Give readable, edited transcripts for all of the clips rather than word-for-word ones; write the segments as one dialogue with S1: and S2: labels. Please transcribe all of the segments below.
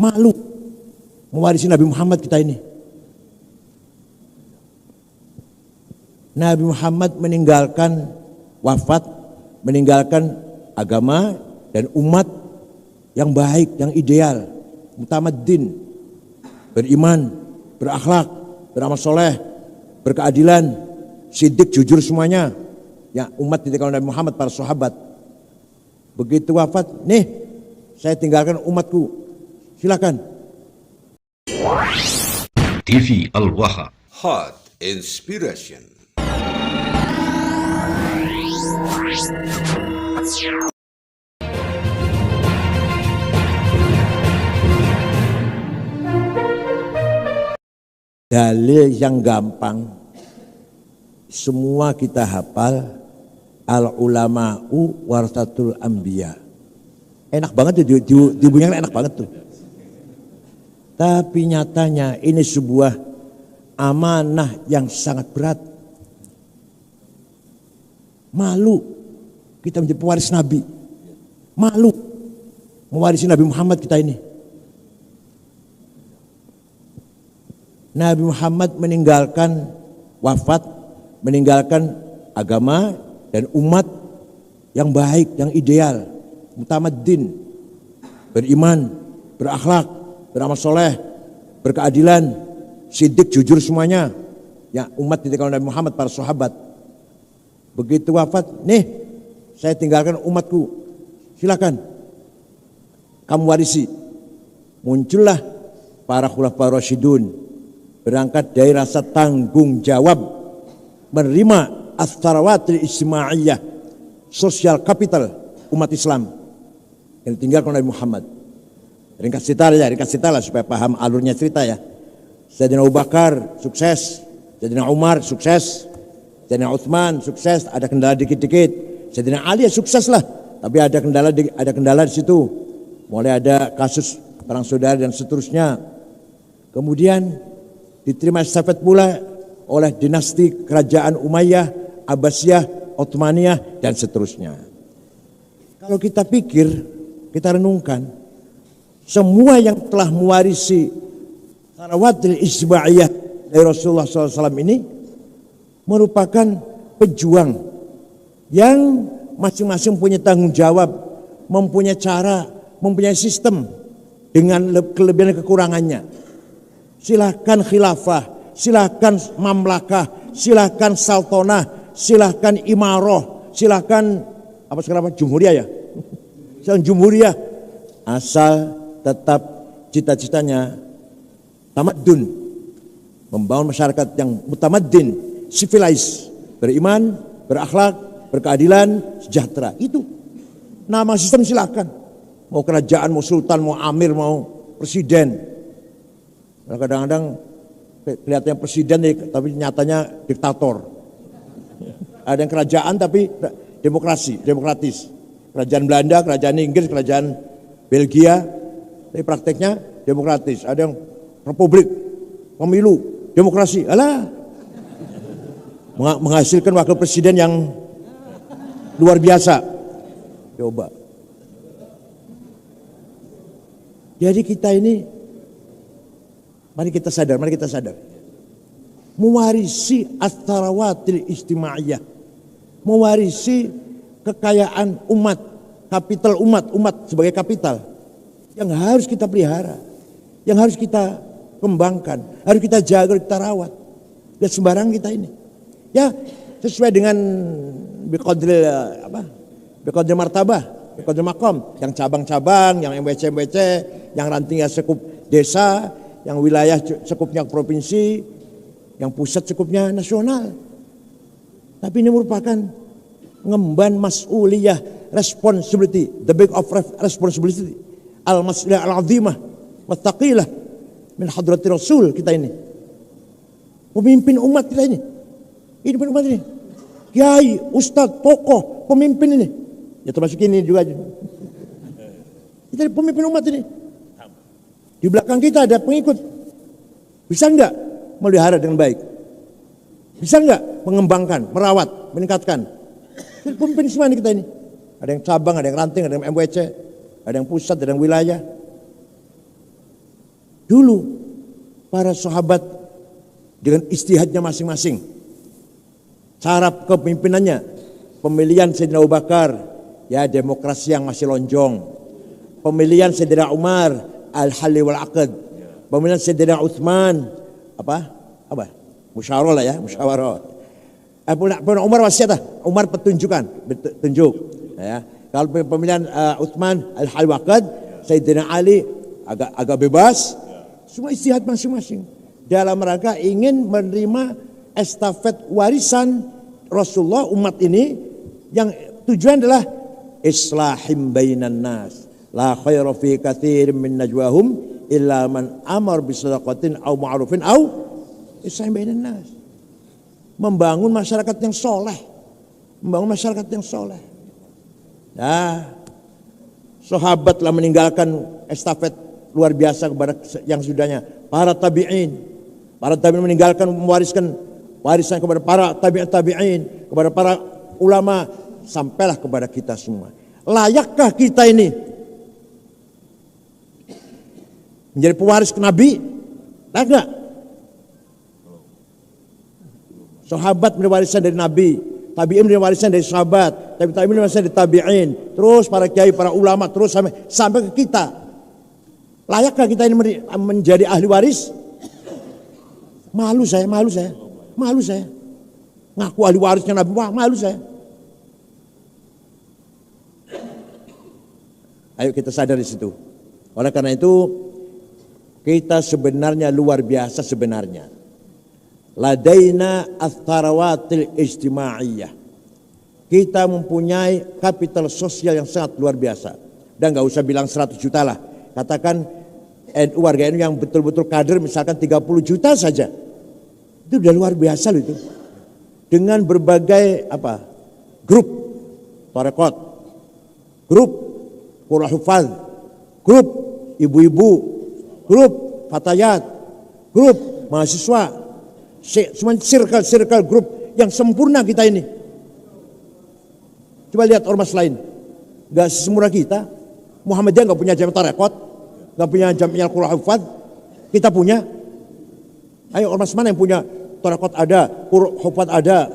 S1: Malu mewarisi Nabi Muhammad kita ini. Nabi Muhammad meninggalkan wafat, meninggalkan agama dan umat yang baik, yang ideal, mutamaddin, beriman, berakhlak, beramal soleh, berkeadilan, siddiq, jujur semuanya. Ya, umat ditinggalkan Nabi Muhammad, para sahabat. Begitu wafat, nih saya tinggalkan umatku, silakan.
S2: TV Al-Waha,
S3: Hot Inspiration.
S1: Dalil yang gampang, semua kita hafal, al ulama'u warasatul anbiya. Enak banget tuh, dibunyikan enak banget tuh. Tapi nyatanya ini sebuah amanah yang sangat berat. Malu kita menjadi pewaris Nabi. Malu mewarisi Nabi Muhammad kita ini. Nabi Muhammad meninggalkan wafat, meninggalkan agama dan umat yang baik, yang ideal, mutamaddin, beriman, berakhlak, beramal soleh, berkeadilan, siddiq, jujur semuanya. Ya, umat ditinggalkan Nabi Muhammad, para sahabat. Begitu wafat, nih saya tinggalkan umatku, silakan kamu warisi. Muncullah para khulafaur rasyidun, berangkat dari rasa tanggung jawab menerima as-sarawatil ijtimaiyah, sosial kapital umat Islam yang ditinggalkan Nabi Muhammad. Ringkas cerita lah supaya paham alurnya cerita ya. Sayyidina Abu Bakar sukses, Sayyidina Umar sukses, Sayyidina Utsman sukses, ada kendala dikit-dikit. Sayyidina Ali ya sukses lah, tapi ada kendala di situ. Mulai ada kasus perang saudara dan seterusnya. Kemudian diterima estafet pula oleh dinasti kerajaan Umayyah, Abbasiyah, Utsmaniyah dan seterusnya. Kalau kita pikir, kita renungkan, semua yang telah mewarisi sarawatil ijtimaiyah dari Rasulullah SAW ini merupakan pejuang yang masing-masing punya tanggung jawab, mempunyai cara, mempunyai sistem dengan kelebihan dan kekurangannya. Silahkan khilafah, silahkan mamlakah, silahkan saltonah, silahkan imaroh, silahkan apa sekarang jumhuriyah ya, silahkan jumhuriyah, asal tetap cita-citanya tamadun, membangun masyarakat yang mutamaddin, civilized, beriman, berakhlak, berkeadilan, sejahtera. Itu nama sistem silakan. Mau kerajaan, mau sultan, mau amir, mau presiden. Kadang-kadang kelihatannya presiden tapi nyatanya diktator. Ada yang kerajaan tapi demokratis. Kerajaan Belanda, kerajaan Inggris, kerajaan Belgia, tapi prakteknya demokratis. Ada yang republik, pemilu, demokrasi. Alah, menghasilkan wakil presiden yang luar biasa. Coba. Jadi kita ini, mari kita sadar. Mewarisi as-sarawatil ijtimaiyah. Mewarisi kekayaan umat, kapital umat sebagai kapital. Yang harus kita pelihara, yang harus kita kembangkan, harus kita jaga, kita rawat. Dan sembarang kita ini. Ya, sesuai dengan biqadril martabah, biqadril maqam, yang cabang-cabang, yang MWC, yang rantingnya sekup desa, yang wilayah sekupnya provinsi, yang pusat sekupnya nasional. Tapi ini merupakan mengemban mas'uliyah, responsibility, the big of responsibility, al-mas'uliyah al-azimah, wattaqilah min hadrati Rasul kita ini. Pemimpin umat kita ini. Ini pemimpin umat ini. Kiai, ustadz, tokoh, pemimpin ini. Ya termasuk ini juga. Kita pemimpin umat ini. Di belakang kita ada pengikut. Bisa enggak melihara dengan baik? Bisa enggak mengembangkan, merawat, meningkatkan? Jadi pemimpin semua ini kita ini. Ada yang cabang, ada yang ranting, ada yang MWC, ada yang pusat, ada yang wilayah. Dulu para sahabat dengan ijtihadnya masing-masing, cara kepemimpinannya, pemilihan Sayyidina Abu Bakar, ya demokrasi yang masih lonjong. Pemilihan Sayyidina Umar, al-halli wal aqd. Pemilihan Sayyidina Utsman, apa? Musyawarah lah ya, musyawarah. Umar wasiat, Umar petunjuk. Ya. Kalau pemilihan Utsman al-halli wal aqd, Sayyidina Ali agak bebas. Semua ijtihad masing-masing dalam rangka ingin menerima estafet warisan Rasulullah umat ini, yang tujuan adalah islahim bainan nas. La khaira fi katsirin min najwahum illa man amar bi shadaqatin aw ma'rufin aw islahim bainan nas. Membangun masyarakat yang soleh. Membangun masyarakat yang soleh. Nah, sahabat telah meninggalkan estafet luar biasa kepada yang sudahnya. Para tabi'in meninggalkan, mewariskan warisan kepada para tabi'in, kepada para ulama, sampailah kepada kita semua. Layakkah kita ini menjadi pewaris Nabi? Layak enggak? Sahabat menerima warisan dari Nabi, tabi'in menerima warisan dari sahabat, tabi'in menerima warisan dari tabi'in, terus para kiai, para ulama, terus sampai ke kita. Layakkah kita ini menjadi ahli waris? Malu saya. Ngaku ahli warisnya Nabi, wah malu saya. Ayo kita sadar di situ. Oleh karena itu, kita sebenarnya luar biasa sebenarnya. Ladaina ats-tsarawatil ijtimaiyah. Kita mempunyai kapital sosial yang sangat luar biasa. Dan gak usah bilang 100 juta lah. Katakan warga NU yang betul-betul kader misalkan 30 juta saja. Itu udah luar biasa loh itu. Dengan berbagai grup tarekat, grup qurra hufaz, grup ibu-ibu, grup fatayat, grup mahasiswa, semua circle grup yang sempurna kita ini. Coba lihat ormas lain, gak semurah kita. Muhammadiyah gak punya jamaah tarekat, gak punya jamiah qurra hufaz, kita punya. Ayo ormas mana yang punya tarekat ada, qurra hufaz ada,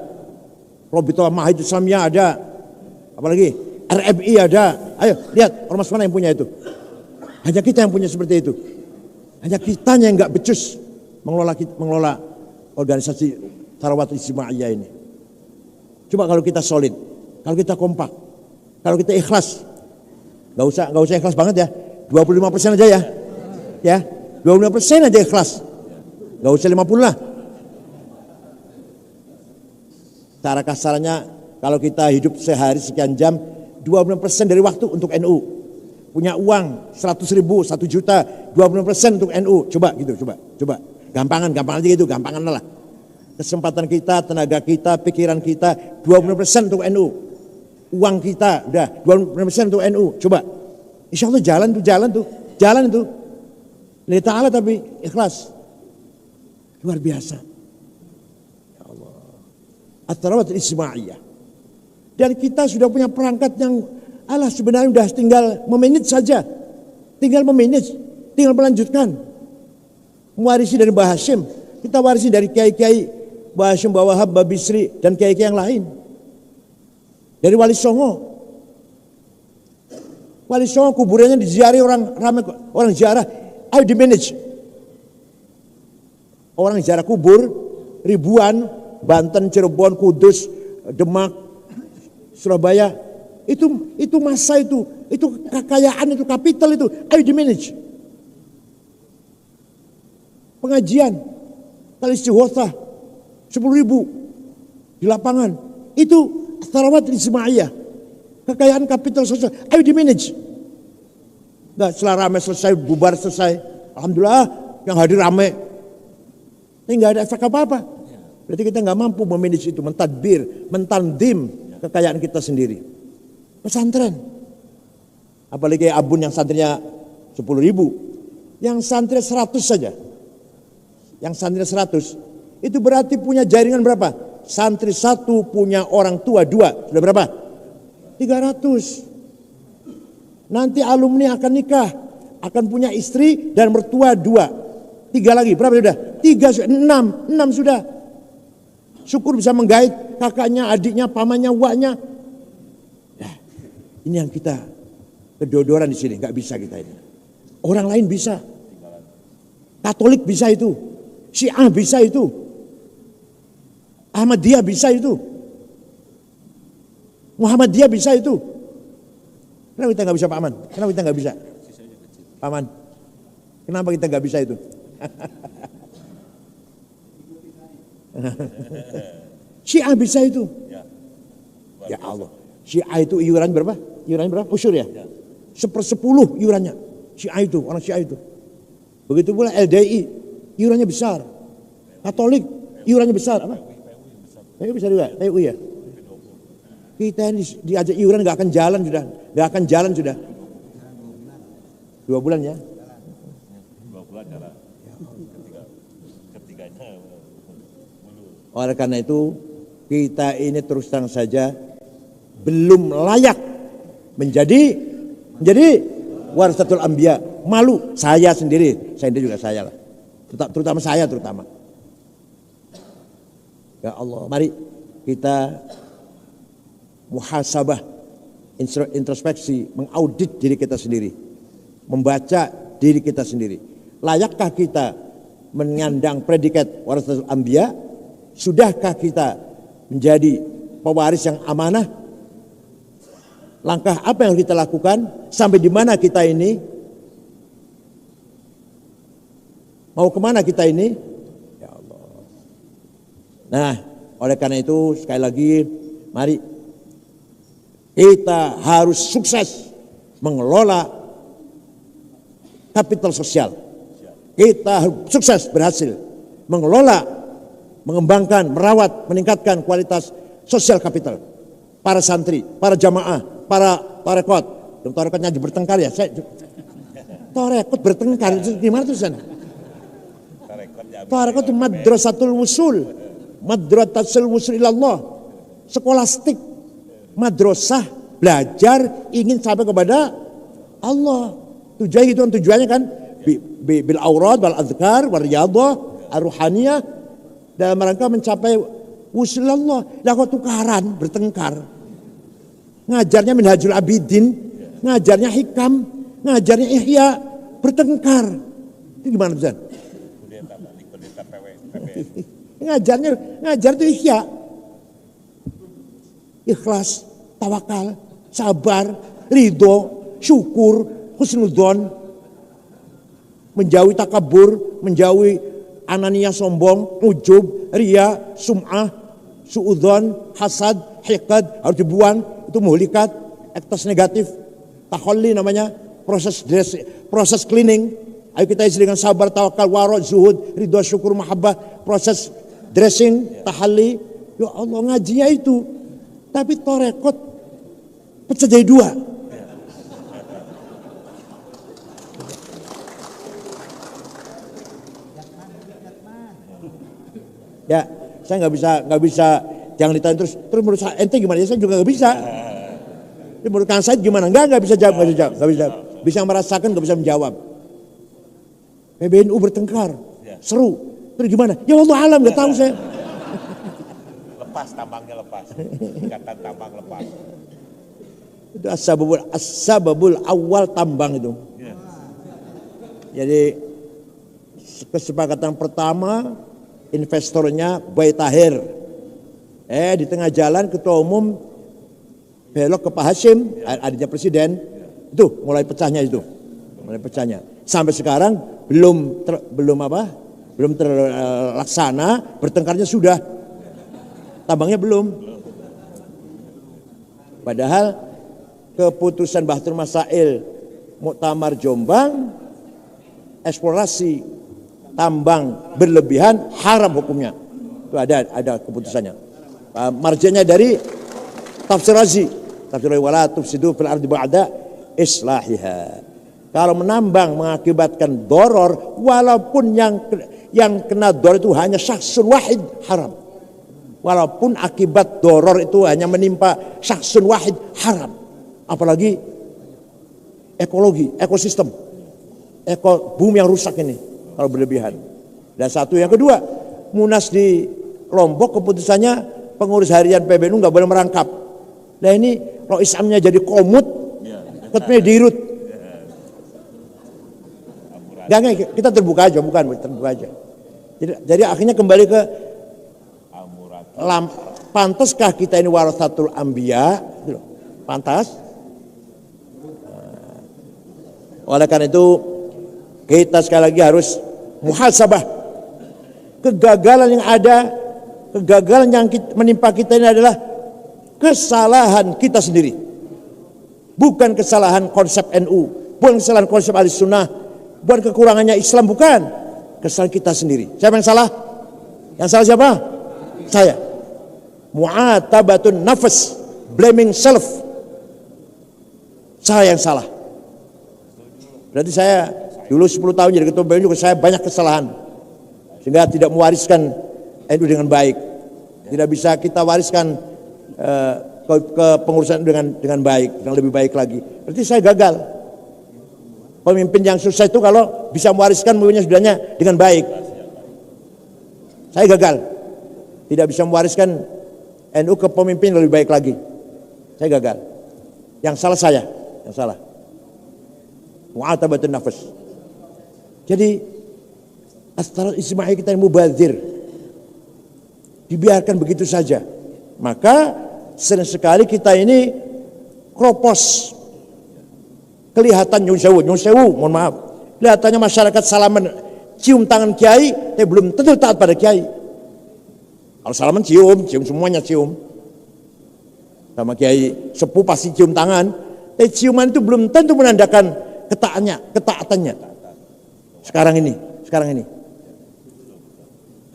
S1: Robito Mahid Islamiyah ada, apalagi RMI ada. Ayo lihat ormas mana yang punya itu. Hanya kita yang punya seperti itu. Hanya kitanya yang gak becus mengelola organisasi Tsarawatul Ijtimaiyah ini. Coba kalau kita solid, kalau kita kompak, kalau kita ikhlas, gak usah ikhlas banget ya, 25% aja ya, 25% aja ikhlas, gak usah 50 lah. Cara kasarnya kalau kita hidup sehari sekian jam, 25% dari waktu untuk NU. Punya uang 100 ribu, 1 juta, 25% untuk NU. Coba. Gampangan aja gitu, gampangan lah. Kesempatan kita, tenaga kita, pikiran kita, 25% untuk NU. Uang kita, udah 25% untuk NU. Coba. Insya Allah jalan tuh. Lillahi ta'ala tapi ikhlas. Luar biasa. Ya Allah. Ats-Tsarawatul Ijtimaiyah. Dan kita sudah punya perangkat yang sebenarnya sudah tinggal memanage saja. Tinggal melanjutkan. Mewarisi dari Mbah Hashim. Kita warisi dari kiai-kiai Mbah Hashim, Mbah Wahab, Mbah Bisri, dan kiai-kiai yang lain. Dari Wali Songo. Wali Songo kuburannya diziarahi orang ziarah. Ayo di manage. Orang ziarah kubur ribuan, Banten, Cirebon, Kudus, Demak, Surabaya. Itu masa itu kekayaan, itu kapital itu. Ayo di manage. Pengajian, tali istighosah 10.000 di lapangan. Itu Tsarawatul Ijtimaiyah. Kekayaan kapital sosial, ayo di manage. Nah, setelah ramai selesai, bubar selesai, alhamdulillah yang hadir ramai. Tapi nggak ada efek apa-apa. Berarti kita nggak mampu memanage itu, mentadbir, mentandim kekayaan kita sendiri. Pesantren, apalagi Abun yang santrinya 10.000, yang santri 100 saja. Yang santri 100 itu berarti punya jaringan berapa? Santri 1 punya orang tua 2, sudah berapa? 300. Nanti alumni akan nikah, akan punya istri dan mertua 2. 3 lagi, berapa sudah? 3, 6 sudah. Syukur bisa menggait kakaknya, adiknya, pamannya, waknya. Nah, ini yang kita kedodoran di sini, nggak bisa kita ini. Orang lain bisa. Katolik bisa itu, Syiah bisa itu, Ahmadiyah bisa itu, Muhammadiyah bisa itu. Kenapa kita nggak bisa, Pak Aman? Kenapa kita nggak bisa? Pak Aman, kenapa kita nggak bisa itu? Syiah bisa itu. Ya Allah, Syiah itu iuran berapa? Iurannya berapa? Usyur ya? 1/10 iurannya. Syiah itu, orang Syiah itu. Begitu pula LDI, iurannya besar. Katolik, iurannya besar. Apa? PU besar juga, PU ya. Kita ini diajak iuran nggak akan jalan sudah, nggak akan jalan sudah. 2 bulan ya.
S4: 2 bulan jalan. Ketiganya.
S1: Oleh karena itu kita ini terus terang saja belum layak menjadi warasatul anbiya. Malu saya sendiri juga saya lah. Terutama saya terutama. Ya Allah, mari kita muhasabah, introspeksi, mengaudit diri kita sendiri, membaca diri kita sendiri. Layakkah kita menyandang predikat warasatul anbiya? Sudahkah kita menjadi pewaris yang amanah? Langkah apa yang kita lakukan? Sampai di mana kita ini? Mau kemana kita ini? Ya Allah. Nah, oleh karena itu sekali lagi, mari kita harus sukses mengelola kapital sosial. Kita harus sukses berhasil mengelola, mengembangkan, merawat, meningkatkan kualitas sosial kapital. Para santri, para jamaah, para tarekot. Tarekotnya bertengkar ya. Tarekot bertengkar, gimana tuh sana? Tarekot itu madrasatul wusul. Madrasatul wusul ilallah. Skolastik. Madrasah, belajar, ingin sampai kepada Allah. Tujuannya kan bil aurad, wal azkar, wal riyadhah, ar-ruhaniyah, dalam rangka mencapai wusul Allah. Lah kok tukaran, bertengkar. Ngajarnya Minhajul Abidin, ngajarnya Hikam, ngajarnya Ihya, bertengkar. Itu gimana Ustaz? Ngajar itu Ihya. Ikhlas, tawakal, sabar, ridho, syukur, husnudzon, menjauhi takabur, menjauhi ananiyah sombong, ujub, riya, sum'ah, suudzon, hasad, hiqad, harus dibuang, itu muhlikat, ektas negatif, takhalli namanya, proses cleaning. Ayo kita isi dengan sabar, tawakal, wara, zuhud, ridho, syukur, mahabbah, proses dressing, tahalli. Ya Allah, ngajinya itu. Tapi tarekot pecah jadi 2. Ya, saya nggak bisa, jangan ditanya terus menurut saya ente gimana? Ya saya juga nggak bisa. Menurut Kang Said gimana? Nggak bisa jawab, nggak bisa. Bisa merasakan, nggak bisa menjawab. PBNU bertengkar, seru. Terus gimana? Ya Allah alam, nggak tahu saya.
S4: Lepas tambangnya, lepas. Ikatan tambang lepas.
S1: Itu as-sababul awal tambang itu. Jadi kesepakatan pertama investornya Bayi Tahir. Di tengah jalan ketua umum belok ke Pak Hashim, adiknya presiden. Itu mulai pecahnya itu. Sampai sekarang belum terlaksana, bertengkarnya sudah. Tambangnya belum. Padahal keputusan Bahtur Masail Muktamar Jombang, eksplorasi tambang berlebihan haram hukumnya. Itu ada keputusannya. Marjanya dari Tafsir Razi. Tafsir Razi wala tufsidu fil ardi ba'da islahiha. Kalau menambang mengakibatkan doror, walaupun yang kena doror itu hanya syakhsun wahid, haram. Walaupun akibat doror itu hanya menimpa syakhsun wahid, haram. Apalagi ekologi, ekosistem, bumi yang rusak ini. kalau berlebihan. Dan satu yang kedua, Munas di Lombok keputusannya pengurus harian PBNU nggak boleh merangkap. Nah ini kalau Islamnya jadi komut, ketuanya dirut. Enggak, kita terbuka aja, bukan terbuka aja. Jadi akhirnya kembali ke pantaskah kita ini warasatul anbiya? Pantas? Oleh karena itu kita sekali lagi harus muhasabah. Kegagalan yang ada, kegagalan yang menimpa kita ini adalah kesalahan kita sendiri. Bukan kesalahan konsep NU, bukan kesalahan konsep Ahlussunnah, bukan kekurangannya Islam, bukan. Kesalahan kita sendiri. Siapa yang salah? Yang salah siapa? Saya. Mu'atabatun nafas, blaming self. Saya yang salah. Berarti saya dulu 10 tahun jadi ketua PBNU juga saya banyak kesalahan. Sehingga tidak mewariskan NU dengan baik. Tidak bisa kita wariskan ke pengurusan dengan baik, dengan lebih baik lagi. Berarti saya gagal. Pemimpin yang sukses itu kalau bisa mewariskan pemimpinnya sudahnya dengan baik. Saya gagal. Tidak bisa mewariskan NU ke pemimpin yang lebih baik lagi. Saya gagal. Yang salah saya, yang salah. Mu'atabatun nafas. Jadi As-Salat Ijtimai kita yang mubazir, dibiarkan begitu saja. Maka sering sekali kita ini kropos, kelihatan nyun sewu, mohon maaf, kelihatannya masyarakat salaman cium tangan kiai, tapi belum tentu taat pada kiai. Kalau salaman cium semuanya cium, sama kiai sepuh pasti cium tangan, tapi ciuman itu belum tentu menandakan ketaatannya. Sekarang ini.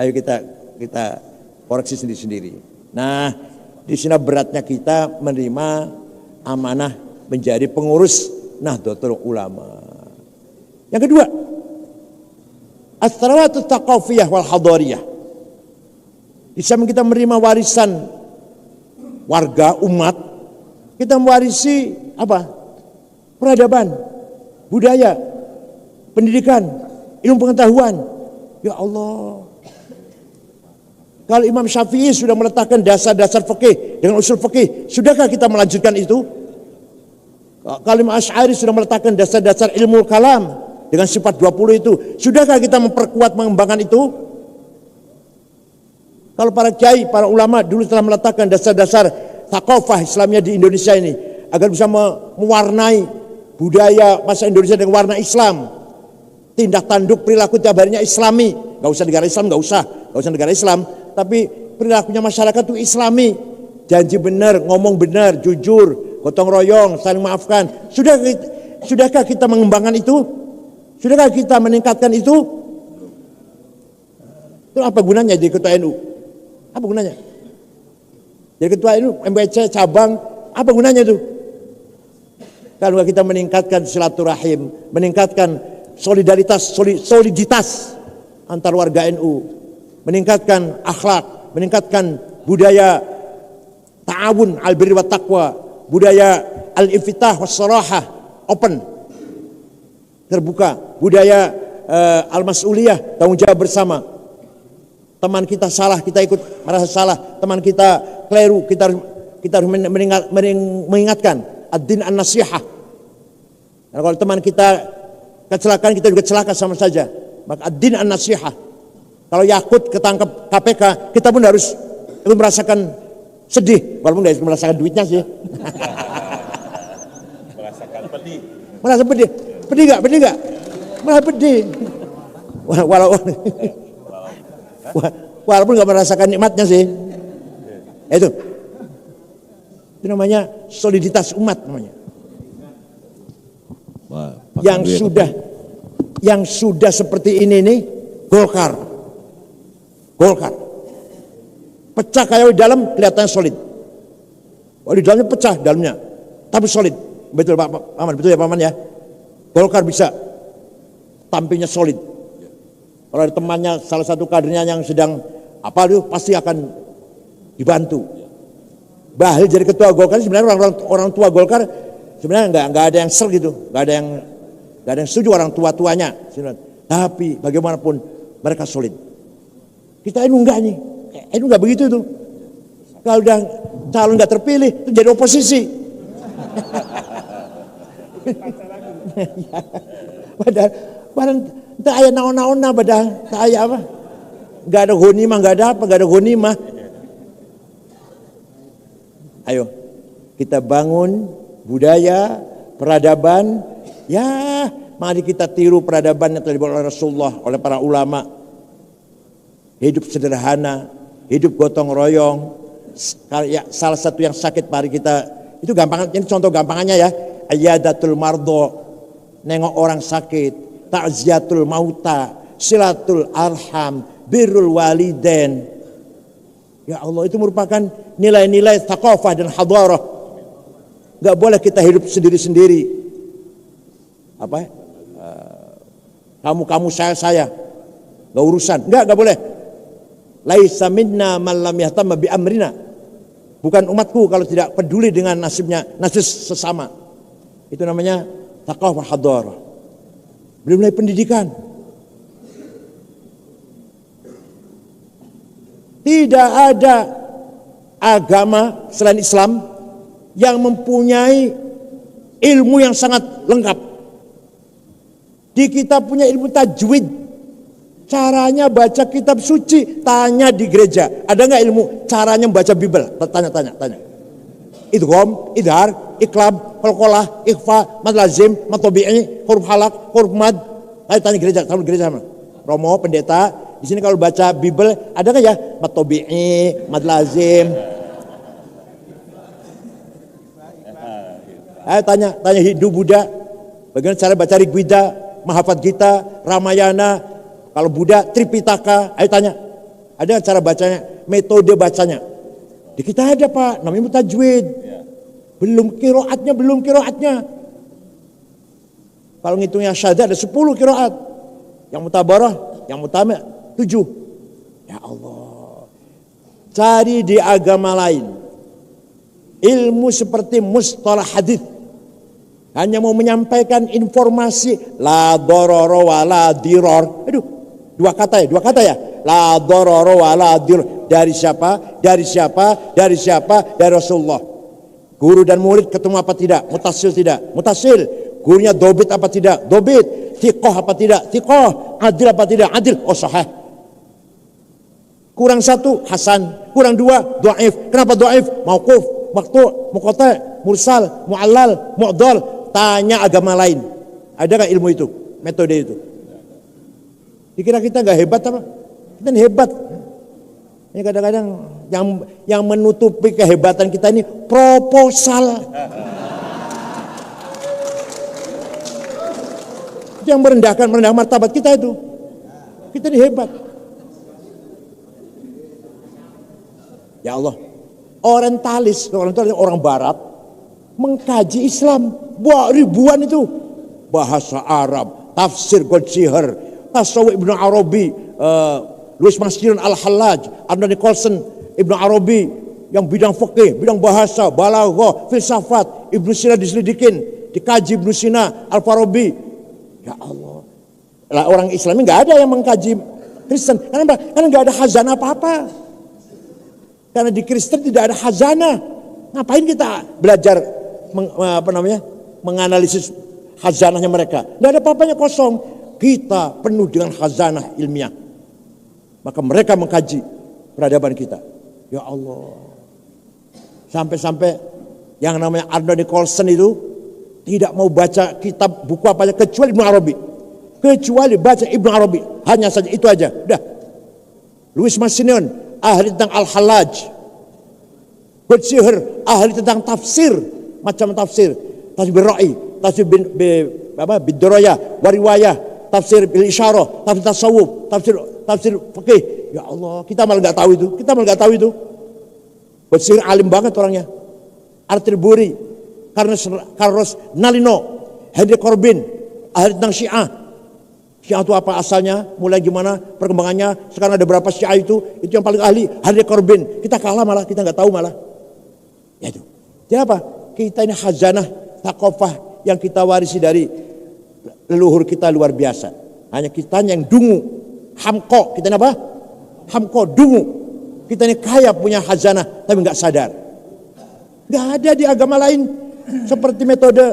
S1: Ayo kita koreksi sendiri-sendiri. Nah, di sini beratnya kita menerima amanah menjadi pengurus Nahdlatul Ulama. Yang kedua, as-sarawatut thaqafiyah wal hadariyah. Di samping kita menerima warisan warga umat, kita mewarisi apa? Peradaban, budaya, pendidikan, ilmu pengetahuan. Ya Allah. Kalau Imam Syafi'i sudah meletakkan dasar-dasar fikih dengan usul fikih, sudahkah kita melanjutkan itu? Kalau Imam Asy'ari sudah meletakkan dasar-dasar ilmu kalam dengan sifat 20 itu, sudahkah kita memperkuat mengembangkan itu? Kalau para kiai, para ulama dulu telah meletakkan dasar-dasar thaqafah Islamnya di Indonesia ini agar bisa mewarnai budaya masa Indonesia dengan warna Islam. Tindak tanduk perilaku tiap harinya Islami, nggak usah negara Islam, nggak usah negara Islam, tapi perilakunya masyarakat itu Islami, janji benar, ngomong benar, jujur, gotong royong, saling maafkan. Sudahkah kita mengembangkan itu? Sudahkah kita meningkatkan itu? Itu apa gunanya jadi ketua NU? Apa gunanya? Jadi ketua NU, MBC cabang, apa gunanya itu? Kalau kita meningkatkan silaturahim, meningkatkan soliditas antar warga NU, meningkatkan akhlak, meningkatkan budaya ta'awun al birri wat taqwa, budaya al-infitah was sarahah, open, terbuka, budaya al-mas'uliyah, tanggung jawab bersama. Teman kita salah, kita ikut merasa salah, teman kita keliru, kita harus mengingatkan ad-din an-nasihah. Nah, kalau teman kita kecelakaan, kita juga celaka sama saja. Maka ad-din an-nasihah. Kalau Yakut ketangkep KPK, kita pun harus merasakan sedih, walaupun tidak merasakan duitnya sih.
S4: Merasakan pedih.
S1: Merasa pedih. Pedih enggak? Merasa pedih. Walaupun nggak merasakan nikmatnya sih. Itu namanya soliditas umat namanya.
S5: Wah,
S1: yang sudah seperti ini nih Golkar pecah kayak di dalam kelihatannya solid. Oh, di dalamnya pecah dalamnya, tapi solid. Betul Pak Paman, betul ya Paman ya. Golkar bisa tampilnya solid. Kalau ada temannya salah satu kadernya yang sedang apa itu pasti akan dibantu. Bahlil jadi ketua Golkar sebenarnya orang tua Golkar sebenarnya nggak ada yang ser gitu, nggak ada yang setuju orang tuanya. Tapi bagaimanapun mereka solid. Kita NU enggak nih. NU enggak begitu tuh. Kalau udah calon enggak terpilih, itu jadi oposisi. Padahal tak ayah naon-naon padahal tak ayah apa? Enggak ada ghanimah, enggak ada apa, enggak ada ghanimah. Ayo, kita bangun budaya, peradaban. Ya, mari kita tiru peradaban yang telah dibawa oleh Rasulullah, oleh para ulama. Hidup sederhana, hidup gotong royong. Salah satu yang sakit mari kita, itu gampang, ini contoh gampangannya ya. Ayadatul mardo, nengok orang sakit, ta'ziyatul mauta, silatul arham, birrul waliden. Ya Allah, itu merupakan nilai-nilai thaqafah dan hadarah. Gak boleh kita hidup sendiri-sendiri. Apa? Kamu saya. Gak urusan. Gak boleh. Laisa minna man lam yahtamma bi amrina. Bukan umatku kalau tidak peduli dengan nasib sesama. Itu namanya thaqafah hadarah. Belum mulai pendidikan. Tidak ada agama selain Islam yang mempunyai ilmu yang sangat lengkap. Di kita punya ilmu tajwid. Caranya baca kitab suci, tanya di gereja. Ada nggak ilmu caranya membaca Bible? Tanya. Idgham, idhar, iklab, qalqalah, ikhfa, mad lazim, mad tabi'i, huruf halak, huruf mad. Ayo tanya gereja, tahu gereja mana? Romo, pendeta, di sini kalau baca Bible ada nggak ya mad tabi'i, mad lazim? Ayo tanya Hindu, Buddha, bagaimana cara baca Rigveda, Mahafad Gita, Ramayana. Kalau Buddha Tripitaka, ayo tanya. Ada cara bacanya, metode bacanya. Di kita ada Pak, namanya tajwid. Belum kiroatnya. Kalau ngitungnya syahadat ada 10 kiroat. Yang mutabarah, yang mutama 7. Ya Allah. Cari di agama lain. Ilmu seperti mustalah hadits. Hanya mau menyampaikan informasi la dororo wa la diror. Aduh, dua kata ya. La dororo wa la diror. Dari siapa? Dari Rasulullah. Guru dan murid ketemu apa tidak? Mutasil tidak? Mutasil. Gurunya dobit apa tidak? Dobit. Thiqah apa tidak? Thiqah. Adil apa tidak? Adil. Oh sahih. Kurang 1 hasan. Kurang 2 dhaif. Kenapa dhaif? Mauquf, maqtu', muqata', mursal, mu'allal, mu'dal. Tanya agama lain. Ada nggak ilmu itu? Metode itu? Dikira kita nggak hebat apa? Kita ini hebat. Ini kadang-kadang yang menutupi kehebatan kita ini proposal. Yang merendahkan martabat kita itu. Kita ini hebat. Ya Allah. Orientalis orang barat mengkaji Islam ribuan itu, bahasa Arab, tafsir Goldschiher, tasawuf Ibnu Arabi, Louis Masjirin Al-Hallaj, Arnold Nicholson, Ibnu Arabi, yang bidang fikih, bidang bahasa, balaghah, filsafat, Ibnu Sina diselidikin, dikaji Ibnu Sina, Al-Farabi. Ya Allah. Lah orang Islam nggak ada yang mengkaji Kristen, karena nggak ada khazanah apa-apa. Karena di Kristen tidak ada khazanah. Ngapain kita belajar menganalisis khazanahnya mereka? Nggak ada apa-apanya, kosong. Kita penuh dengan khazanah ilmiah. Maka mereka mengkaji peradaban kita. Ya Allah. Sampai-sampai yang namanya Arnold Nicholson itu tidak mau baca kitab buku apa aja kecuali Ibnu Arabi. Kecuali baca Ibnu Arabi. Hanya saja itu aja. Udah. Louis Masinion ahli tentang Al-Hallaj. Goldschiher ahli tentang tafsir, macam tafsir. Tafsir Ra'i, tafsir Bidroya, Wariwayah, tafsir bil isyarah, tafsir tasawuf, tafsir fikih. Ya Allah, kita malah nggak tahu itu. Goldschiher alim banget orangnya. Arthur Bury, Carlos Nalino, Henry Corbin, ahli tentang Syiah. Syiah itu apa asalnya, mulai gimana perkembangannya, sekarang ada berapa Syiah itu yang paling ahli, Henry Corbin. Kita kalah malah, kita nggak tahu malah. Ya itu. Jadi apa? Kita ini khazanah thaqafah yang kita warisi dari leluhur kita luar biasa. Hanya kita yang dungu, hamko, kita ini apa? Hamko, dungu. Kita ini kaya punya khazanah, tapi nggak sadar. Nggak ada di agama lain seperti metode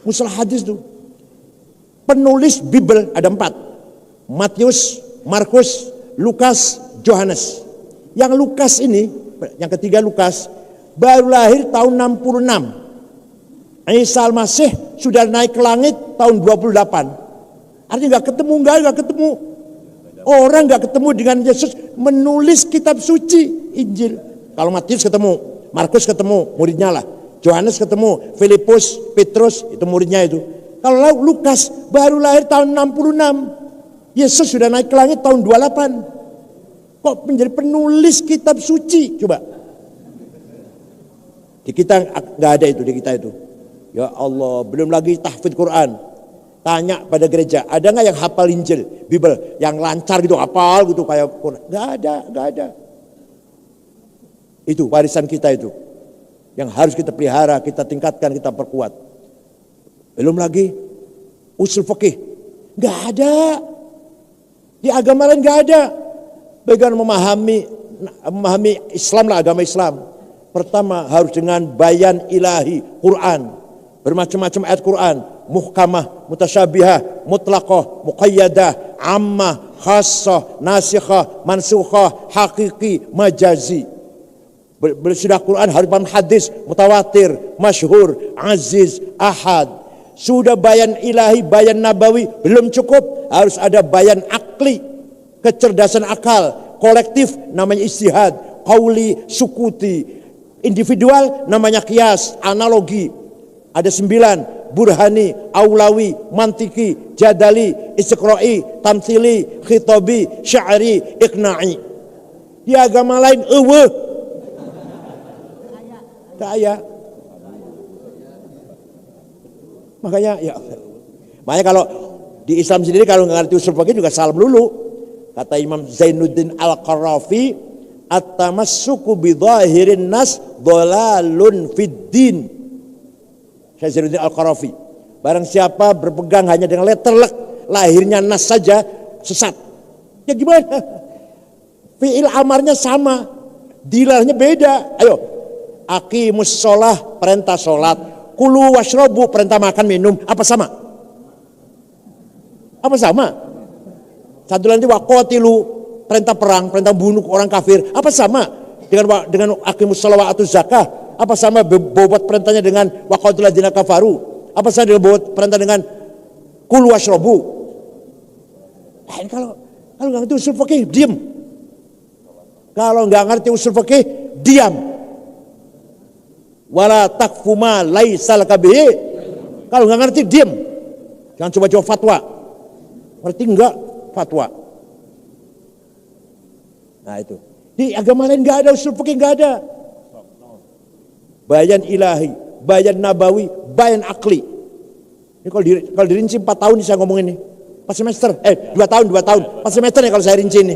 S1: musalah hadis itu. Penulis Bible ada 4. Matius, Markus, Lukas, Yohanes. Yang Lukas ini, yang ketiga Lukas, baru lahir tahun 66. Isa Al-Masih sudah naik ke langit tahun 28. Artinya nggak ketemu. Orang nggak ketemu dengan Yesus menulis kitab suci Injil. Kalau Matius ketemu, Markus ketemu, muridnya lah. Yohanes ketemu, Filipus, Petrus, itu muridnya itu. Kalau Lukas baru lahir tahun 66. Yesus sudah naik ke langit tahun 28. Kok menjadi penulis kitab suci? Coba. Di kita nggak ada itu, di kita itu. Ya Allah, belum lagi tahfidz Quran. Tanya pada gereja, ada nggak yang hafal Injil, Bible, yang lancar gitu, hafal gitu kayak Quran? Nggak ada. Itu warisan kita itu, yang harus kita pelihara, kita tingkatkan, kita perkuat. Belum lagi usul fikih, nggak ada. Di agama lain nggak ada. Bagaimana memahami Islam lah, agama Islam. Pertama harus dengan bayan ilahi, Quran. Bermacam-macam ayat Quran. Muhkamah, mutasyabihah, mutlaqah, muqayyadah, ammah, khassah, nasikhah, mansukhah, hakiki, majazi. Bersudah Quran harus paham hadis, mutawatir, masyhur, aziz, ahad. Sudah bayan ilahi, bayan nabawi, belum cukup. Harus ada bayan akli, kecerdasan akal. Kolektif namanya istihad, qauli, sukuti. Individual namanya qiyas, analogi. Ada 9. Burhani, aulawi, mantiki, jadali, istiqra'i, tamthili, khitabi, sya'ri, iqna'i. Di agama lain kaya. Makanya kalau di Islam sendiri kalau nggak ngerti usul fikih juga salam dulu. Kata Imam Zainuddin Al-Qarafi, at-tamassuku bi dhahirin nas dhalalun fid din. Syekh Zainuddin Al-Qarafi, barang siapa berpegang hanya dengan letterlek lahirnya nas saja, sesat. Ya gimana? Fi'il amarnya sama, dilarnya beda. Ayo, aqimus sholah, perintah sholat. Kulu washrobu, perintah makan minum. Apa sama? Satu nanti waqatilu, perintah perang, perintah bunuh orang kafir. Apa sama? Dengan aqimus sholah wa atuz zakah. Apa sama bobot perintahnya dengan waqatul ladzina kafaru? Apa sama dengan bobot perintah dengan kulu washrobu? Kalau nggak ngerti usul fikih, diam. Kalau nggak ngerti usul fikih, diam. Wala takfu ma laisa laka bihi. Kalau nggak ngerti, diam. Jangan coba-coba fatwa. Ngerti enggak fatwa? Nah itu. Di agama lain nggak ada usul fikih, nggak ada. Bayan ilahi, bayan nabawi, bayan akli. Ini kalau dirinci 4 tahun saya ngomong ini. 4 semester, 2 tahun. 4 semester nih kalau saya rinci ini.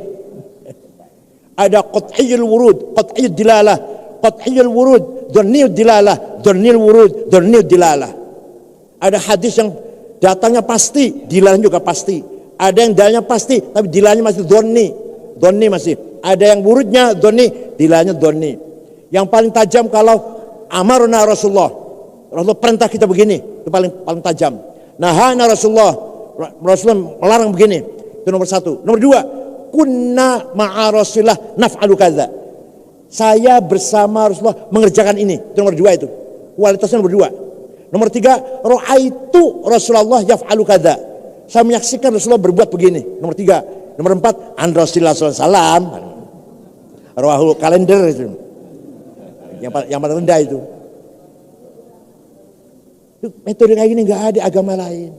S1: Ada qat'iyul wurud, qat'iyud dilalah, qat'iyul wurud, dhanniyud dilalah, dhanniyul wurud, dhanniyud dilalah. Ada hadis yang datangnya pasti, dilahnya juga pasti. Ada yang dalahnya pasti, tapi dilahnya masih dhanni masih. Ada yang wurudnya dhanni, dilahnya dhanni. Yang paling tajam kalau amarna Rasulullah perintah kita begini, itu paling tajam. Nahana Rasulullah melarang begini, itu nomor 1. Nomor 2, kunna ma'a Rasulullah naf'alu kadza. Saya bersama Rasulullah mengerjakan ini, itu nomor 2 itu. Kualitasnya nomor 2. Nomor 3, ra'aitu Rasulullah yaf'alu kadza. Saya menyaksikan Rasulullah berbuat begini, nomor 3. Nomor 4, an Rasulullah SAW, rawahul kalender itu. Yang paling rendah itu. Metode kayak gini nggak ada agama lain.